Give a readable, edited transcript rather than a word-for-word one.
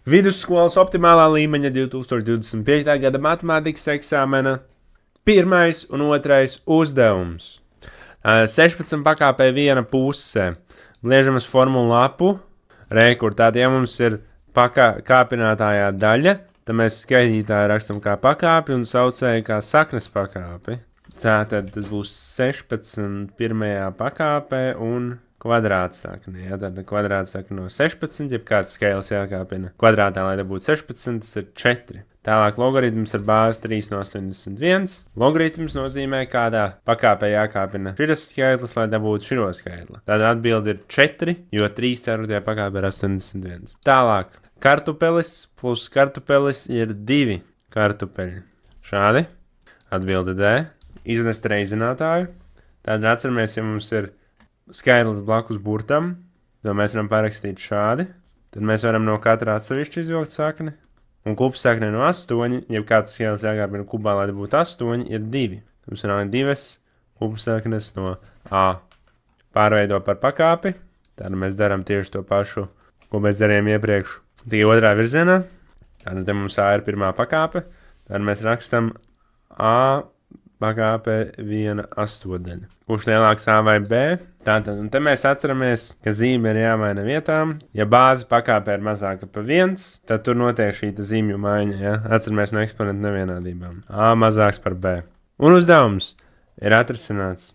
Vidusskolas optimālā līmeņa 2025. gada matemātikas eksāmena 1. un 2. uzdevums. 16 pakāpē viena puse. Liežamas formulu lapu, kur tāda, ja mums ir kāpinātājā daļa, tad mēs skaitītāju rakstam kā pakāpi un saucēju kā saknes pakāpi. Tātad tas būs 16 pirmajā pakāpē un kvadrātsakne. Ja? Tad kvadrātsakne no 16, jeb kāds skaitlis jākāpina kvadrātā, lai dabūtu 16, tas ir 4. Tālāk logaritms ar bāzi 3 no 81. Logaritms nozīmē, kādā pakāpē jākāpina šis skaitlis, lai dabūtu šo skaitli. Tad atbilde ir 4, jo 3 ceturtajā pakāpē ir 81. Tālāk, kartupelis plus kartupelis ir 2 kartupeļi. Šādi. Atbilde D. Iznest reizinātāju. Tad atceramies, ja mums ir skaitlis blakus burtam, to mēs varam parakstīt šādi. Tad mēs varam no katra atsevišķi izvilkt sakni. Un kopsakne no 8, jeb kāds skaitlis jākāpina kubā, lai būtu 8, ir 2. Mums ir 2 kopsaknes no A. Pārveido par pakāpi. Tad mēs darām tieši to pašu, ko mēs darījām iepriekš. Tikai otrā virzienā. Tad mums A ir pirmā pakāpe. Tad mēs rakstam A pakāpe 1/8. Kurš lielāks A vai B? Tātad, un te mēs atceramies, ka zīme ir jāmaina vietām. Ja bāze pakāpē ir mazāka par 1, tad tur notiek šī zīmju maiņa. Ja? Atceramies no eksponentu nevienādībām. A mazāks par B. Un uzdevums ir atrisināts.